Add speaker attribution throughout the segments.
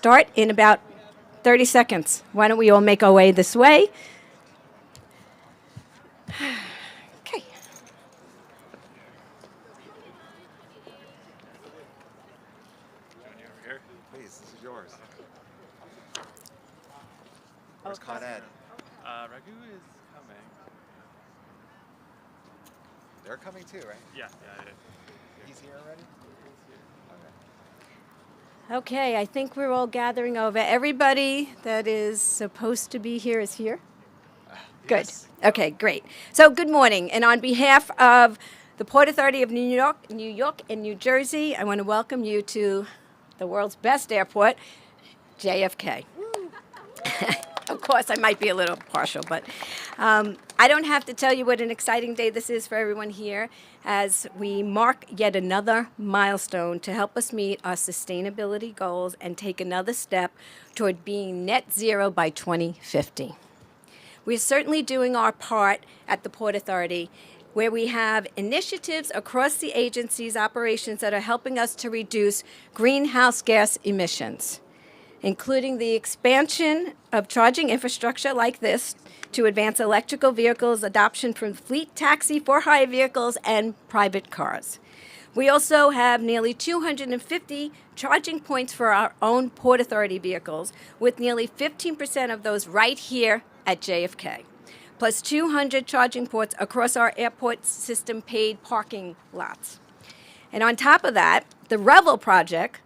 Speaker 1: start in about 30 seconds. Why don't we all make our way this way? Okay.
Speaker 2: Johnny over here. Please, this is yours. Where's Con Ed?
Speaker 3: Ragu is coming.
Speaker 2: They're coming too, right?
Speaker 3: Yeah.
Speaker 2: He's here already?
Speaker 1: Okay, I think we're all gathering over. Everybody that is supposed to be here is here? Good.
Speaker 2: Yes.
Speaker 1: Okay, great. So good morning. And on behalf of the Port Authority of New York, and New Jersey, I want to welcome you to the world's best airport, JFK. Of course, I might be a little partial, but I don't have to tell you what an exciting day this is for everyone here as we mark yet another milestone to help us meet our sustainability goals and take another step toward being net zero by 2050. We're certainly doing our part at the Port Authority, where we have initiatives across the agency's operations that are helping us to reduce greenhouse gas emissions, including the expansion of charging infrastructure like this to advance electrical vehicles, adoption from fleet taxi for hire vehicles, and private cars. We also have nearly 250 charging points for our own Port Authority vehicles, with nearly 15% of those right here at JFK, plus 200 charging ports across our airport system paid parking lots. And on top of that, the Revel project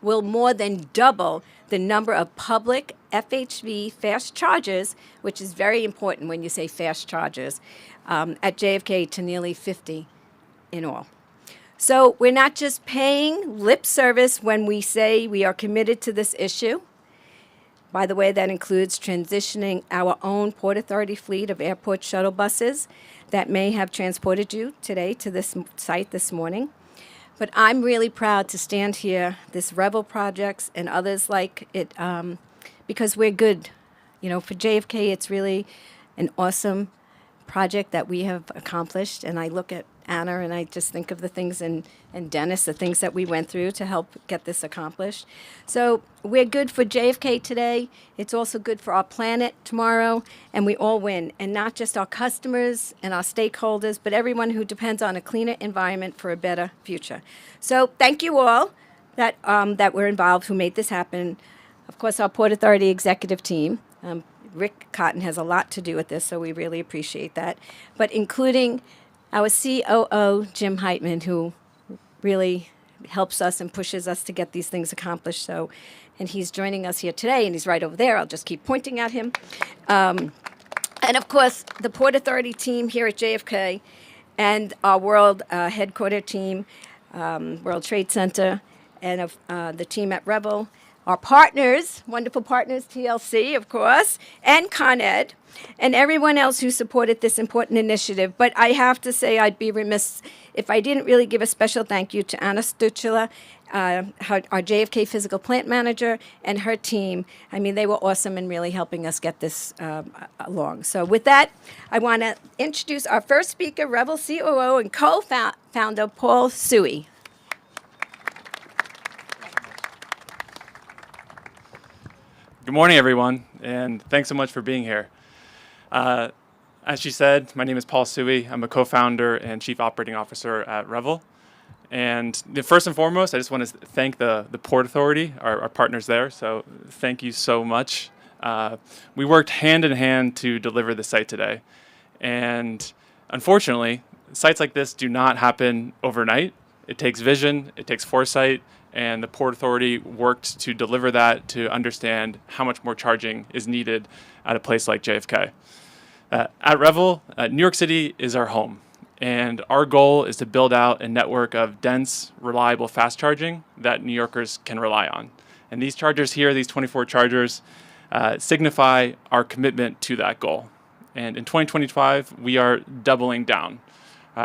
Speaker 1: will more than double the number of public FHV fast chargers, which is very important when you say fast chargers, at JFK to nearly 50 in all. So we're not just paying lip service when we say we are committed to this issue. By the way, that includes transitioning our own Port Authority fleet of airport shuttle buses that may have transported you today to this site this morning. But I'm really proud to stand here, this Revel projects and others like it, because we're good. You know, for JFK, it's really an awesome project that we have accomplished. And I look at Anna and I just think of the things, and Dennis, the things that we went through to help get this accomplished. So we're good for JFK today. It's also good for our planet tomorrow, and we all win. And not just our customers and our stakeholders, but everyone who depends on a cleaner environment for a better future. So thank you all that were involved, who made this happen. Of course, our Port Authority executive team. Rick Cotton has a lot to do with this, so we really appreciate that. But including our COO, Jim Heitman, who really helps us and pushes us to get these things accomplished. So, and he's joining us here today, and he's right over there. I'll just keep pointing at him. And of course, the Port Authority team here at JFK and our World Headquarter team, World Trade Center, and of the team at Revel. Our partners, wonderful partners, TLC, of course, and Con Ed, and everyone else who supported this important initiative. But I have to say I'd be remiss if I didn't really give a special thank you to Anna Stuchula, our JFK physical plant manager, and her team. I mean, they were awesome in really helping us get this along. So with that, I want to introduce our first speaker, Revel COO and co-founder, Paul Suey.
Speaker 3: Good morning, everyone, and thanks so much for being here. As she said, my name is Paul Suey. I'm a co-founder and chief operating officer at Revel. And first and foremost, I just want to thank the Port Authority, our partners there. So thank you so much. We worked hand in hand to deliver the site today. And unfortunately, sites like this do not happen overnight. It takes vision, it takes foresight, and the Port Authority worked to deliver that to understand how much more charging is needed at a place like JFK. At Revel, New York City is our home, and our goal is to build out a network of dense, reliable fast charging that New Yorkers can rely on. And these chargers here, these 24 chargers, signify our commitment to that goal. And in 2025, we are doubling down.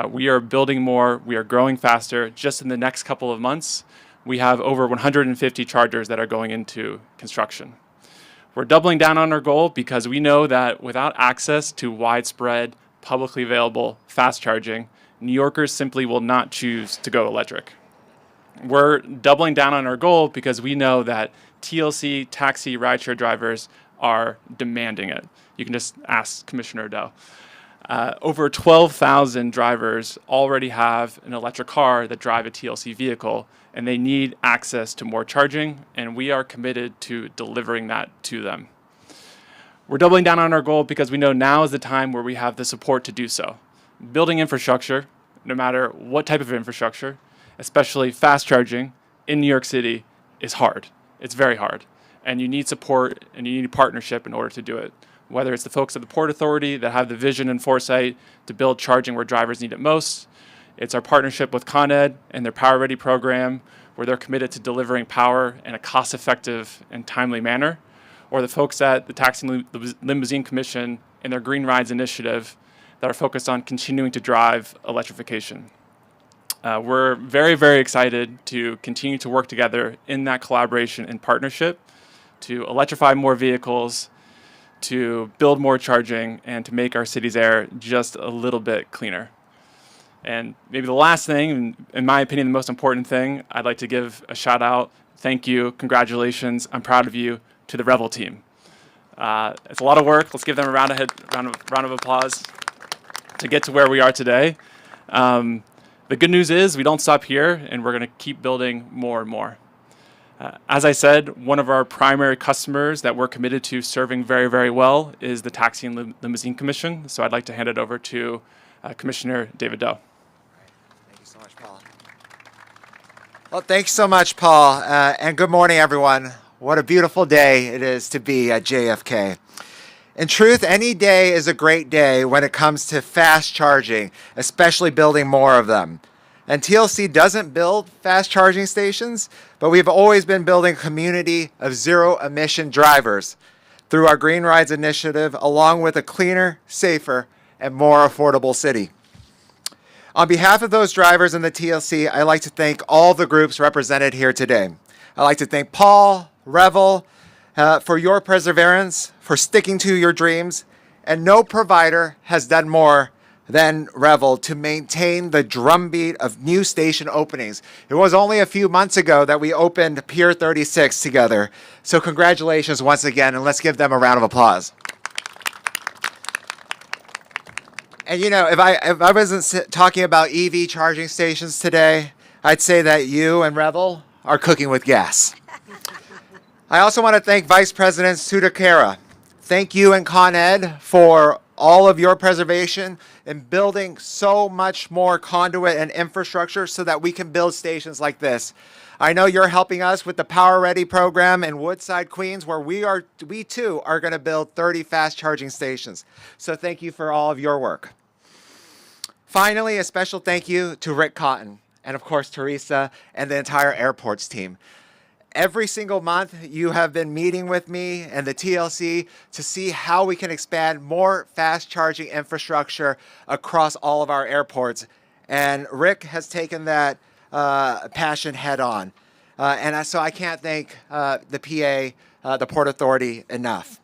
Speaker 3: We are building more, we are growing faster. Just in the next couple of months, we have over 150 chargers that are going into construction. We're doubling down on our goal because we know that without access to widespread, publicly available fast charging, New Yorkers simply will not choose to go electric. We're doubling down on our goal because we know that TLC taxi rideshare drivers are demanding it. You can just ask Commissioner Doe. Over 12,000 drivers already have an electric car that drive a TLC vehicle, and they need access to more charging, and we are committed to delivering that to them. We're doubling down on our goal because we know now is the time where we have the support to do so. Building infrastructure, no matter what type of infrastructure, especially fast charging in New York City, is hard. It's very hard. And you need support and you need partnership in order to do it. Whether it's the folks at the Port Authority that have the vision and foresight to build charging where drivers need it most, it's our partnership with Con Ed and their Power Ready program, where they're committed to delivering power in a cost-effective and timely manner, or the folks at the Taxi and Limousine Commission and their Green Rides initiative that are focused on continuing to drive electrification. We're very, very excited to continue to work together in that collaboration and partnership to electrify more vehicles, to build more charging, and to make our city's air just a little bit cleaner. And maybe the last thing, and in my opinion, the most important thing, I'd like to give a shout out, thank you, congratulations, I'm proud of you, to the Revel team. It's a lot of work. Let's give them a round of applause to get to where we are today. The good news is we don't stop here, and we're going to keep building more and more. As I said, one of our primary customers that we're committed to serving very, very well is the Taxi and Limousine Commission. So I'd like to hand it over to Commissioner David Doe.
Speaker 2: Thank you so much, Paul. Well, thanks so much, Paul, and good morning, everyone. What a beautiful day it is to be at JFK. In truth, any day is a great day when it comes to fast charging, especially building more of them. And TLC doesn't build fast charging stations, but we've always been building a community of zero-emission drivers through our Green Rides initiative, along with a cleaner, safer, and more affordable city. On behalf of those drivers in the TLC, I'd like to thank all the groups represented here today. I'd like to thank Paul, Revel, for your perseverance, for sticking to your dreams, and no provider has done more than Revel to maintain the drumbeat of new station openings. It was only a few months ago that we opened Pier 36 together. So congratulations once again, and let's give them a round of applause. And you know, if I wasn't talking about EV charging stations today, I'd say that you and Revel are cooking with gas. I also want to thank Vice President Sudakara. Thank you and Con Ed for all of your preservation and building so much more conduit and infrastructure so that we can build stations like this. I know you're helping us with the Power Ready program in Woodside, Queens, where we too are going to build 30 fast charging stations. So thank you for all of your work. Finally, a special thank you to Rick Cotton and of course Teresa and the entire airports team. Every single month, you have been meeting with me and the TLC to see how we can expand more fast charging infrastructure across all of our airports. And Rick has taken that passion head on. So I can't thank the PA, the Port Authority, enough.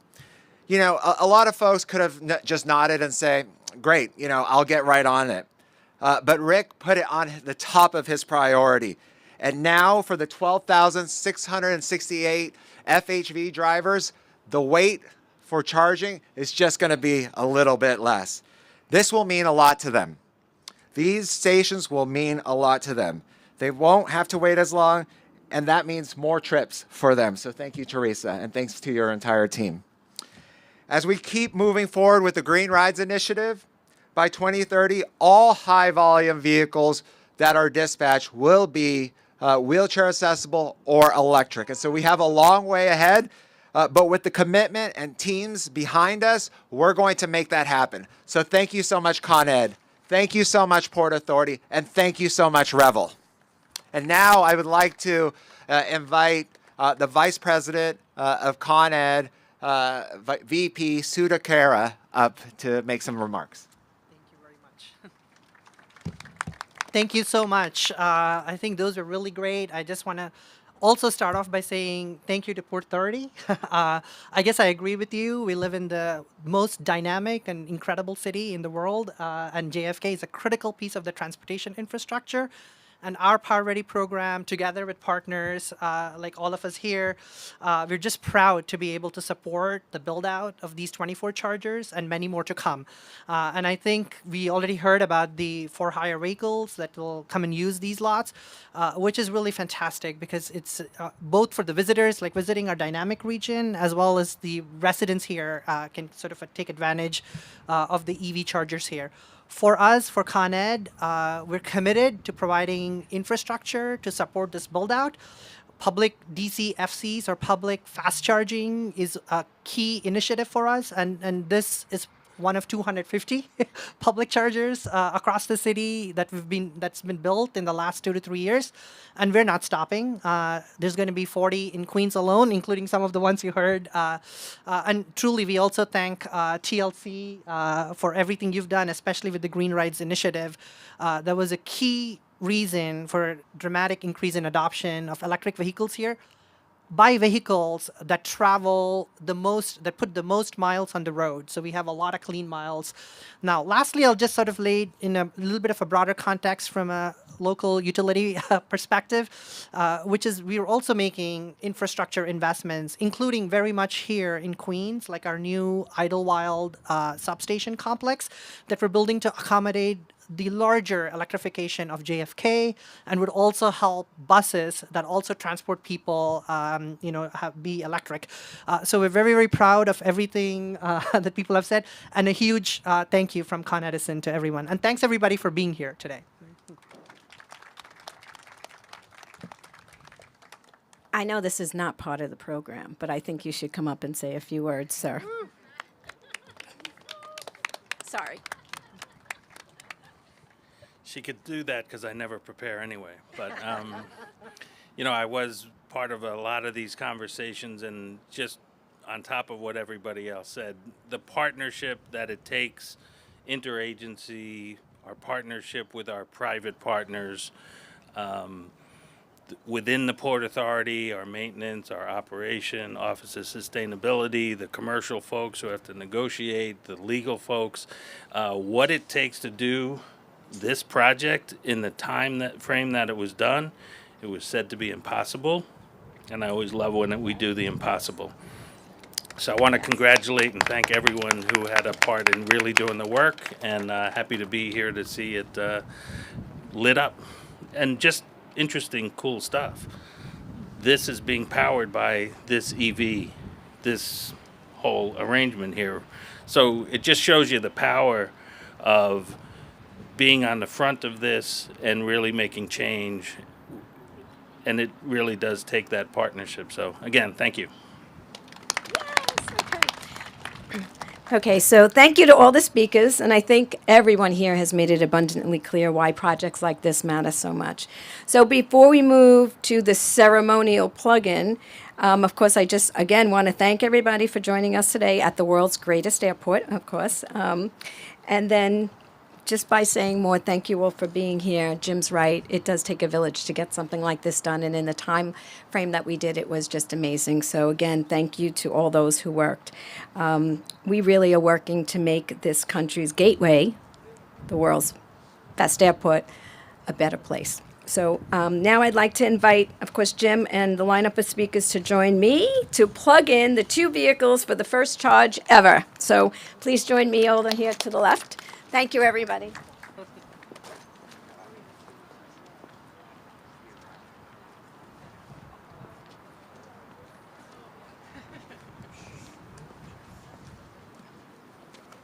Speaker 2: You know, a lot of folks could have just nodded and say, great, you know, I'll get right on it. But Rick put it on the top of his priority. And now for the 12,668 FHV drivers, the wait for charging is just going to be a little bit less. This will mean a lot to them. These stations will mean a lot to them. They won't have to wait as long, and that means more trips for them. So thank you, Teresa, and thanks to your entire team. As we keep moving forward with the Green Rides initiative, by 2030, all high-volume vehicles that are dispatched will be wheelchair accessible or electric. And so we have a long way ahead, but with the commitment and teams behind us, we're going to make that happen. So thank you so much, Con Ed. Thank you so much, Port Authority. And thank you so much, Revel. And now I would like to invite the Vice President of Con Ed, VP Sudakara, up to make some remarks.
Speaker 4: Thank you so much. I think those are really great. I just want to also start off by saying thank you to Port Authority. I guess I agree with you. We live in the most dynamic and incredible city in the world, and JFK is a critical piece of the transportation infrastructure. And our Power Ready program, together with partners like all of us here, we're just proud to be able to support the build out of these 24 chargers and many more to come. And I think we already heard about the for hire vehicles that will come and use these lots, which is really fantastic because it's both for the visitors, like visiting our dynamic region, as well as the residents here can sort of take advantage of the EV chargers here. For us, for Con Ed, we're committed to providing infrastructure to support this build out. Public DCFCs or public fast charging is a key initiative for us, and this is one of 250 public chargers across the city that's been built in the last 2 to 3 years, and we're not stopping. There's going to be 40 in Queens alone, including some of the ones you heard. And truly, we also thank TLC for everything you've done, especially with the Green Rides initiative. That was a key reason for a dramatic increase in adoption of electric vehicles here. Buy vehicles that travel the most, that put the most miles on the road. So we have a lot of clean miles. Now, lastly, I'll just sort of lay in a little bit of a broader context from a local utility perspective, which is we're also making infrastructure investments, including very much here in Queens, like our new Idlewild substation complex that we're building to accommodate the larger electrification of JFK, and would also help buses that also transport people, be electric. So we're very, very proud of everything that people have said, and a huge thank you from Con Edison to everyone. And thanks everybody for being here today.
Speaker 1: I know this is not part of the program, but I think you should come up and say a few words, sir. Sorry.
Speaker 5: She could do that because I never prepare anyway. But, I was part of a lot of these conversations, and just on top of what everybody else said, the partnership that it takes, interagency, our partnership with our private partners, within the Port Authority, our maintenance, our operation, Office of Sustainability, the commercial folks who have to negotiate, the legal folks, what it takes to do this project in the frame that it was done. It was said to be impossible, and I always love when we do the impossible. So I want to congratulate and thank everyone who had a part in really doing the work, and happy to be here to see it lit up. And just interesting, cool stuff. This is being powered by this EV, this whole arrangement here. So it just shows you the power of being on the front of this and really making change. And it really does take that partnership. So again, thank you.
Speaker 1: Okay, so thank you to all the speakers, and I think everyone here has made it abundantly clear why projects like this matter so much. So before we move to the ceremonial plug-in, of course, I just, again, want to thank everybody for joining us today at the world's greatest airport, of course. And then just by saying more, thank you all for being here. Jim's right. It does take a village to get something like this done. And in the time frame that we did, it was just amazing. So again, thank you to all those who worked. We really are working to make this country's gateway, the world's best airport, a better place. So now I'd like to invite, of course, Jim and the lineup of speakers to join me to plug in the 2 vehicles for the first charge ever. So please join me over here to the left. Thank you, everybody.